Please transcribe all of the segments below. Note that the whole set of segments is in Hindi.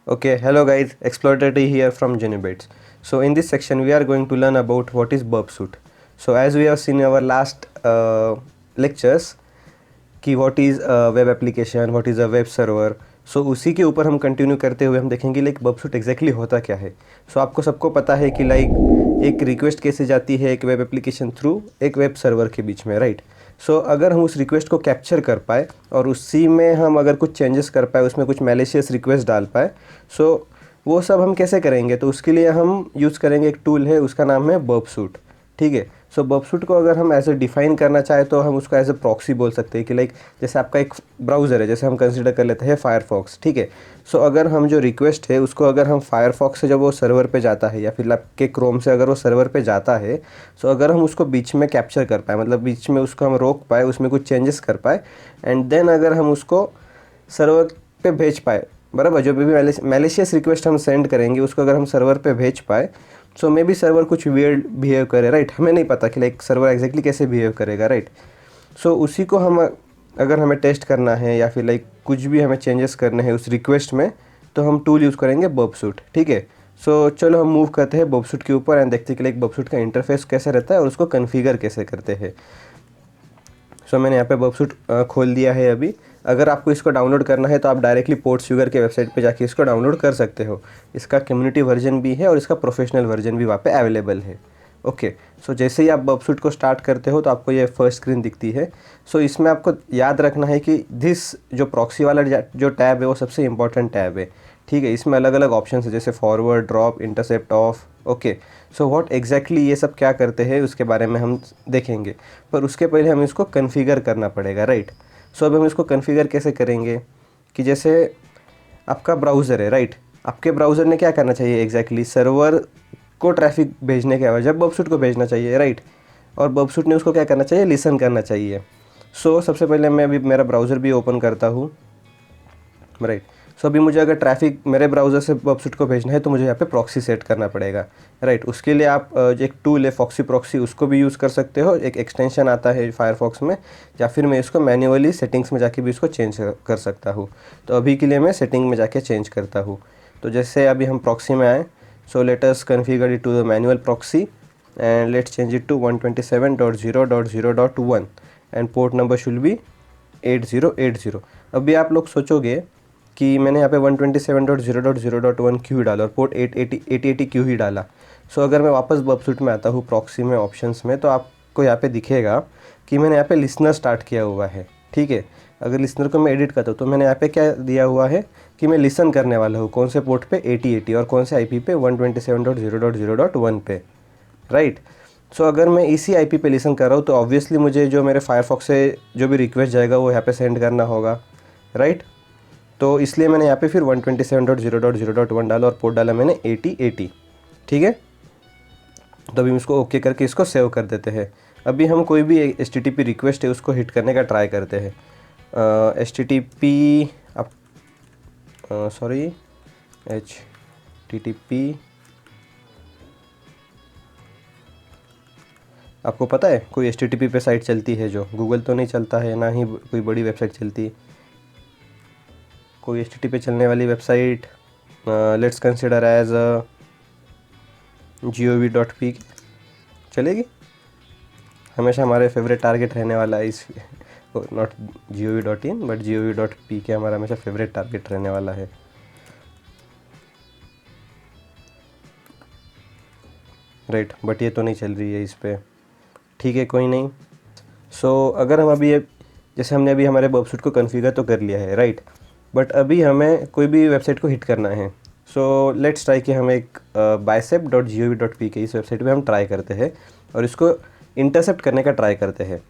Okay, hello guys, Exploratory here from Genibits. So in this section we are going to learn about what is Burp Suite. So as we have seen in our last lectures कि what is a web application, what is a web server. So उसी के ऊपर हम कंटिन्यू करते हुए हम देखेंगे लाइक बर्प सूट एग्जैक्टली होता क्या है. सो आपको सबको पता है कि लाइक एक रिक्वेस्ट कैसे जाती है एक वेब एप्लीकेशन थ्रू एक वेब सर्वर के बीच में, राइट. सो अगर हम उस रिक्वेस्ट को कैप्चर कर पाए और उसी में हम अगर कुछ चेंजेस कर पाए, उसमें कुछ मैलिशियस रिक्वेस्ट डाल पाए, सो वो सब हम कैसे करेंगे. तो उसके लिए हम यूज़ करेंगे एक टूल है, उसका नाम है बर्प सूट. ठीक है. सो बर्प सूट को अगर हम ऐसे डिफाइन करना चाहे तो हम उसको एज ए प्रॉक्सी बोल सकते हैं कि लाइक जैसे आपका एक ब्राउज़र है, जैसे हम कंसिडर कर लेते हैं फायरफॉक्स. ठीक है. सो अगर हम जो रिक्वेस्ट है उसको अगर हम फायरफॉक्स से जब वो सर्वर पे जाता है या फिर आपके क्रोम से अगर वो सर्वर पे जाता है, सो अगर हम उसको बीच में कैप्चर कर पाए, मतलब बीच में उसको हम रोक पाए, उसमें कुछ चेंजेस कर पाए एंड देन अगर हम उसको सर्वर पे भेज पाए, बराबर, जो भी मैलिशियस रिक्वेस्ट हम सेंड करेंगे उसको अगर हम सर्वर पे भेज पाए, सो मे बी सर्वर कुछ वियर्ड बिहेव करे, राइट. हमें नहीं पता कि लाइक सर्वर एग्जैक्टली कैसे बिहेव करेगा, राइट. सो उसी को हम अगर हमें टेस्ट करना है या फिर लाइक कुछ भी हमें चेंजेस करने हैं उस रिक्वेस्ट में, तो हम टूल यूज़ करेंगे बर्प सूट. ठीक है. सो चलो हम मूव करते हैं बर्प सूट के ऊपर एंड देखते हैं कि लाइक बर्प सूट का इंटरफेस कैसे रहता है और उसको कन्फिगर कैसे करते हैं. सो मैंने यहाँ पे बर्प सूट खोल दिया है अभी. अगर आपको इसको डाउनलोड करना है तो आप डायरेक्टली पोर्टसुगर के वेबसाइट पे जाके इसको डाउनलोड कर सकते हो. इसका कम्युनिटी वर्जन भी है और इसका प्रोफेशनल वर्जन भी वहाँ पे अवेलेबल है. ओके. सो जैसे ही आप बर्प सूट को स्टार्ट करते हो तो आपको ये फर्स्ट स्क्रीन दिखती है. सो इसमें आपको याद रखना है कि दिस जो प्रॉक्सी वाला जो टैब है वो सबसे इंपॉर्टेंट टैब है. ठीक है. इसमें अलग अलग ऑप्शन है जैसे forward, drop, intercept, off. Okay. So what exactly ये सब क्या करते हैं उसके बारे में हम देखेंगे, पर उसके पहले हमें इसको कन्फिगर करना पड़ेगा, राइट. सो अब हम इसको कन्फिगर कैसे करेंगे कि जैसे आपका ब्राउज़र है, राइट. आपके ब्राउज़र ने क्या करना चाहिए एग्जैक्टली, सर्वर को ट्रैफिक भेजने के बजाय बर्प सूट को भेजना चाहिए, राइट. और बर्प सूट ने उसको क्या करना चाहिए, लिसन करना चाहिए. सो सबसे पहले मैं अभी मेरा ब्राउज़र भी ओपन करता हूँ, राइट. सो अभी मुझे अगर ट्रैफिक मेरे ब्राउज़र से बर्प सूट को भेजना है तो मुझे यहाँ पे प्रॉक्सी सेट करना पड़ेगा, राइट. उसके लिए आप एक टूल है फॉक्सी प्रॉक्सी, उसको भी यूज़ कर सकते हो. एक एक्सटेंशन आता है फायरफॉक्स में, या फिर मैं इसको मैन्युअली सेटिंग्स में जाके भी इसको चेंज कर सकता हूँ. तो अभी के लिए मैं सेटिंग में जाके चेंज करता हूँ. तो जैसे अभी हम प्रॉक्सी में आए, so let us configure it to the manual proxy and let's change it to 127.0.0.1 and port number should be 8080. अभी आप लोग सोचोगे कि मैंने यहाँ पे 127.0.0.1 क्यू डाला और पोर्ट 8080 क्यू ही डाला. सो अगर मैं वापस बर्प सूट में आता हूँ प्रॉक्सी में ऑप्शंस में, तो आपको यहाँ पे दिखेगा कि मैंने यहाँ पे लिसनर स्टार्ट किया हुआ है. ठीक है. अगर लिसनर को मैं एडिट करता हूँ तो मैंने यहाँ पे क्या दिया हुआ है कि मैं लिसन करने वाला हूँ कौन से पोर्ट पे, 8080, और कौन से आईपी पे, 127.0.0.1 पे, राइट. सो अगर मैं इसी आईपी पे लिसन कर रहा हूँ तो ऑब्वियसली मुझे जो मेरे फायरफॉक्स से जो भी रिक्वेस्ट जाएगा वो यहाँ पे सेंड करना होगा, राइट. तो इसलिए मैंने यहाँ पे फिर 127.0.0.1 डाला और पोर्ट डाला मैंने 8080. ठीक है. तो अभी हम इसको ओके करके इसको सेव कर देते हैं. अभी हम कोई भी HTTP रिक्वेस्ट है उसको हिट करने का ट्राई करते हैं. HTTP आप सॉरी HTTP आपको पता है कोई HTTP पे साइट चलती है जो गूगल तो नहीं चलता है, ना ही कोई बड़ी वेबसाइट चलती, कोई HTTP पे चलने वाली website let's consider as gov.p चलेगी. हमेशा हमारे फेवरेट टारगेट रहने वाला है इस, नॉट gov.in बट gov.p के हमारा हमेशा फेवरेट टारगेट रहने वाला है. राइट. बट ये तो नहीं चल रही है इस पर. ठीक है, कोई नहीं. सो अगर हम अभी जैसे हमने अभी हमारे बर्प सूट को कन्फिगर तो कर लिया है, राइट. बट अभी हमें कोई भी वेबसाइट को हिट करना है. सो लेट्स ट्राई कि हम एक bicep.gov.p के इस वेबसाइट पे हम ट्राई करते हैं और इसको इंटरसेप्ट करने का ट्राई करते हैं.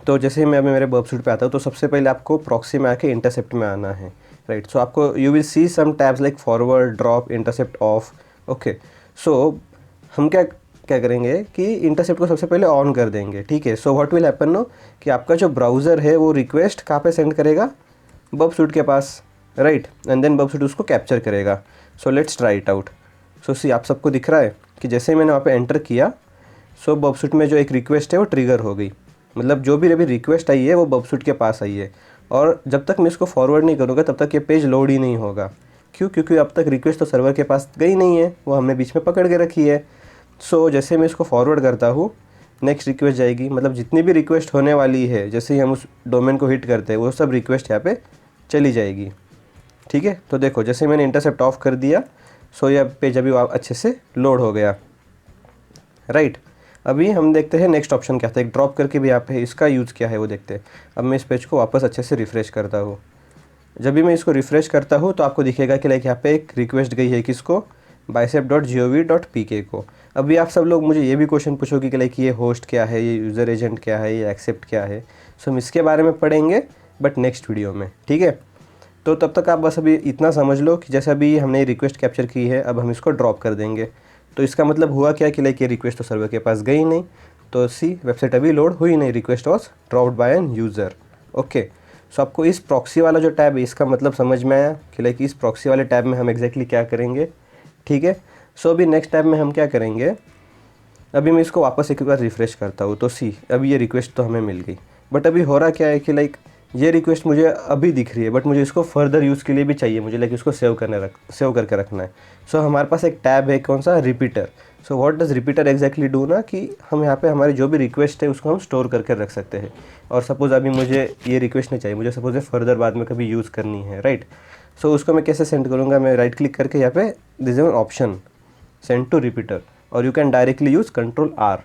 तो जैसे ही मैं अभी मेरे बर्प सूट पे आता हूँ तो सबसे पहले आपको प्रॉक्सी में आके इंटरसेप्ट में आना है, राइट. सो आपको you will see some tabs like forward, drop, intercept, off. Okay. So हम क्या क्या करेंगे कि इंटरसेप्ट को सबसे पहले ऑन कर देंगे. ठीक है. So what will happen now कि आपका जो ब्राउज़र है वो रिक्वेस्ट कहाँ पे सेंड करेगा, बर्प सूट के पास, right. And then Burp Suite उसको कैप्चर करेगा. So let's try it out. So see आप सबको दिख रहा है कि जैसे ही मैंने वहाँ पे एंटर किया, सो बर्प सूट में जो एक रिक्वेस्ट है वो ट्रिगर हो गई. मतलब जो भी अभी रिक्वेस्ट आई है वो बर्प सूट के पास आई है, और जब तक मैं इसको फॉरवर्ड नहीं करूँगा तब तक ये पेज लोड ही नहीं होगा, क्यों? क्योंकि अब तक रिक्वेस्ट तो सर्वर के पास गई नहीं है, वो हमने बीच में पकड़ के रखी है। सो जैसे मैं इसको फॉरवर्ड करता हूँ, नेक्स्ट रिक्वेस्ट जाएगी, मतलब जितनी भी रिक्वेस्ट होने वाली है जैसे ही हम उस डोमेन को हिट करते हैं वो सब रिक्वेस्ट यहाँ पे चली जाएगी। ठीक है, तो देखो जैसे मैंने इंटरसेप्ट ऑफ कर दिया, सो यह पेज अभी अच्छे से लोड हो गया। राइट, अभी हम देखते हैं नेक्स्ट ऑप्शन क्या था, एक ड्रॉप करके भी यहाँ पे इसका यूज़ क्या है वो देखते हैं। अब मैं इस पेज को वापस अच्छे से रिफ़्रेश करता हूँ। जब भी मैं इसको रिफ़्रेश करता हूँ तो आपको दिखेगा कि लाइक यहाँ पे एक रिक्वेस्ट गई है किसको, bicep.gov.pk को। अभी आप सब लोग मुझे ये भी क्वेश्चन पूछोगे कि लाइक ये होस्ट क्या है, ये यूज़र एजेंट क्या है, ये एक्सेप्ट क्या है। सो हम इसके बारे में पढ़ेंगे बट नेक्स्ट वीडियो में। ठीक है, तो तब तक आप बस अभी इतना समझ लो कि जैसे अभी हमने रिक्वेस्ट कैप्चर की है, अब हम इसको ड्रॉप कर देंगे। तो इसका मतलब हुआ क्या कि लाइक ये रिक्वेस्ट तो सर्वर के पास गई नहीं, तो सी वेबसाइट अभी लोड हुई नहीं, request was dropped by an user. Okay, so आपको इस प्रॉक्सी वाला जो टैब है इसका मतलब समझ में आया कि लाइक इस प्रॉक्सी वाले टैब में हम एग्जैक्टली क्या करेंगे। ठीक है, सो अभी नेक्स्ट टैब में हम क्या करेंगे, अभी मैं इसको वापस एक बार रिफ़्रेश करता हूँ तो सी अभी ये रिक्वेस्ट तो हमें मिल गई। बट अभी हो रहा क्या है कि लाइक ये रिक्वेस्ट मुझे अभी दिख रही है बट मुझे इसको फर्दर यूज़ के लिए भी चाहिए, मुझे लाइक इसको सेव करके रखना है। सो हमारे पास एक टैब है, कौन सा, repeater. So what does repeater exactly do ना, कि हम यहाँ पे हमारी जो भी रिक्वेस्ट है उसको हम स्टोर करके रख सकते हैं। और सपोज़ अभी मुझे ये रिक्वेस्ट नहीं चाहिए, मुझे सपोज़ फर्दर बाद में कभी यूज़ करनी है, राइट। सो उसको मैं कैसे सेंड करूँगा, मैं राइट क्लिक करके यहाँ पे this is an option send to repeater, और you can directly use control R.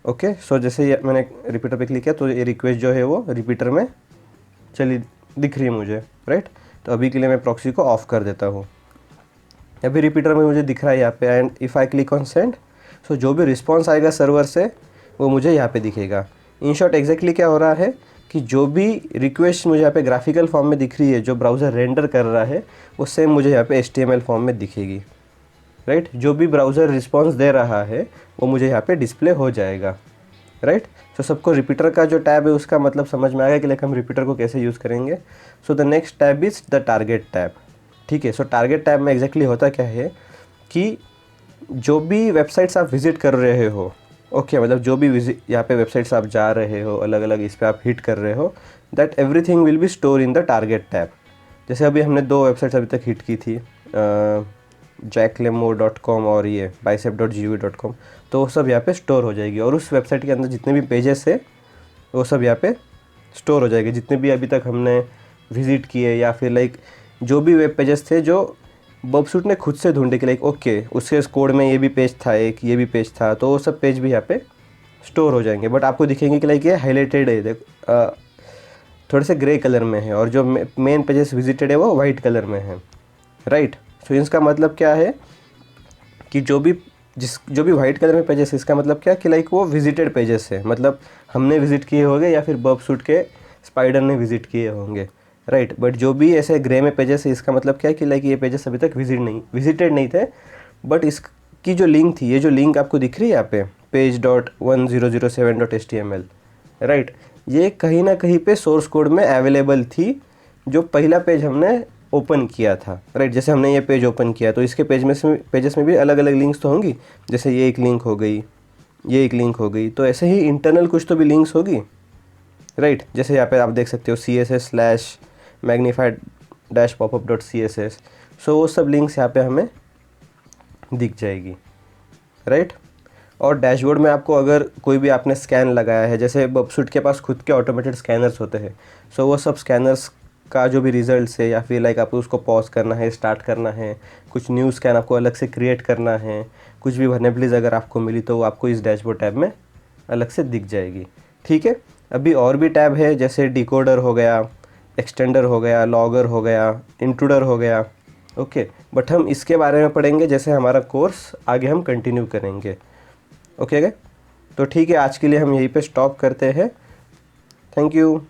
Okay, so जैसे मैंने रिपीटर पे क्लिक किया तो ये रिक्वेस्ट जो है वो रिपीटर में चली दिख रही है मुझे, राइट। तो अभी के लिए मैं प्रॉक्सी को ऑफ कर देता हूँ। अभी रिपीटर में मुझे दिख रहा है यहाँ पे, and if I click on send, so जो भी रिस्पॉन्स आएगा सर्वर से वो मुझे यहाँ पे दिखेगा। इन शॉर्ट एग्जैक्टली क्या हो रहा है कि जो भी रिक्वेस्ट मुझे यहाँ पे ग्राफिकल फॉर्म में दिख रही है, जो ब्राउज़र रेंडर कर रहा है, वो सेम मुझे यहाँ पे HTML फॉर्म में दिखेगी, राइट। जो भी ब्राउज़र रिस्पॉन्स दे रहा है वो मुझे यहाँ पे डिस्प्ले हो जाएगा, राइट। सो सबको रिपीटर का जो टैब है उसका मतलब समझ में आ गया कि लाइक हम रिपीटर को कैसे यूज़ करेंगे। So the next tab is the target tab. ठीक है, सो टारगेट टैब में एग्जैक्टली होता क्या है कि जो भी वेबसाइट्स आप विज़िट कर रहे हो, ओके, मतलब जो भी यहाँ पे वेबसाइट्स आप जा रहे हो, अलग अलग इस पर आप हिट कर रहे हो, that everything will be store in the target tab. जैसे अभी हमने 2 वेबसाइट्स अभी तक हिट की थी, jacklemore.com और ये bicep.gov.com, तो वो सब यहाँ पे स्टोर हो जाएगी। और उस वेबसाइट के अंदर जितने भी पेजेस है वो सब यहाँ पे स्टोर हो जाएंगे, जितने भी अभी तक हमने विज़िट किए, या फिर लाइक जो भी वेब पेजेस थे जो बबसूट ने खुद से ढूंढे कि लाइक ओके उसके कोड में ये भी पेज था, एक ये भी पेज था, तो वो सब पेज भी यहाँ पे स्टोर हो जाएंगे। बट आपको दिखेंगे कि लाइक ये हाईलाइटेड है, थोड़े से ग्रे कलर में है, और जो मेन पेजेस विजिटेड है वो वाइट कलर में है, राइट। सो इसका मतलब क्या है कि जो भी वाइट कलर में पेजेस है, इसका मतलब क्या कि लाइक वो विजिटेड पेजेस है, मतलब हमने विजिट किए होंगे या फिर बबसूट के स्पाइडर ने विजिट किए होंगे, राइट। बट जो भी ऐसे ग्रे में पेजेस है, इसका मतलब क्या है कि लाइक ये पेजेस अभी तक विजिटेड नहीं थे, बट इसकी जो लिंक थी, ये जो लिंक आपको दिख रही है यहाँ पे page.1007.html, राइट, ये कहीं ना कहीं पे सोर्स कोड में अवेलेबल थी, जो पहला पेज हमने ओपन किया था, राइट। जैसे हमने ये पेज ओपन किया तो इसके पेजेस में भी अलग अलग लिंक्स तो होंगी, जैसे ये एक लिंक हो गई, ये एक लिंक हो गई, तो ऐसे ही इंटरनल कुछ तो भी लिंक्स होगी, राइट। जैसे यहाँ पे आप देख सकते हो css/magnified-popup.css, सो वो सब लिंक्स यहाँ पे हमें दिख जाएगी, राइट। और डैशबोर्ड में आपको अगर कोई भी आपने स्कैन लगाया है, जैसे बबसूट के पास खुद के ऑटोमेटेड स्कैनर्स होते हैं, सो वो सब स्कैनर्स का जो भी रिजल्ट्स है, या फिर लाइक आपको उसको पॉज करना है, स्टार्ट करना है, कुछ न्यू स्कैन आपको अलग से क्रिएट करना है, कुछ भी वल्नरेबिलिटीज अगर आपको मिली तो वो आपको इस डैशबोर्ड टैब में अलग से दिख जाएगी। ठीक है, अभी और भी टैब है, जैसे डिकोडर हो गया, एक्सटेंडर हो गया, लॉगर हो गया, इंट्रूडर हो गया, ओके। बट हम इसके बारे में पढ़ेंगे जैसे हमारा कोर्स आगे हम कंटिन्यू करेंगे, ओके। तो ठीक है, आज के लिए हम यहीं पे स्टॉप करते हैं। Thank you.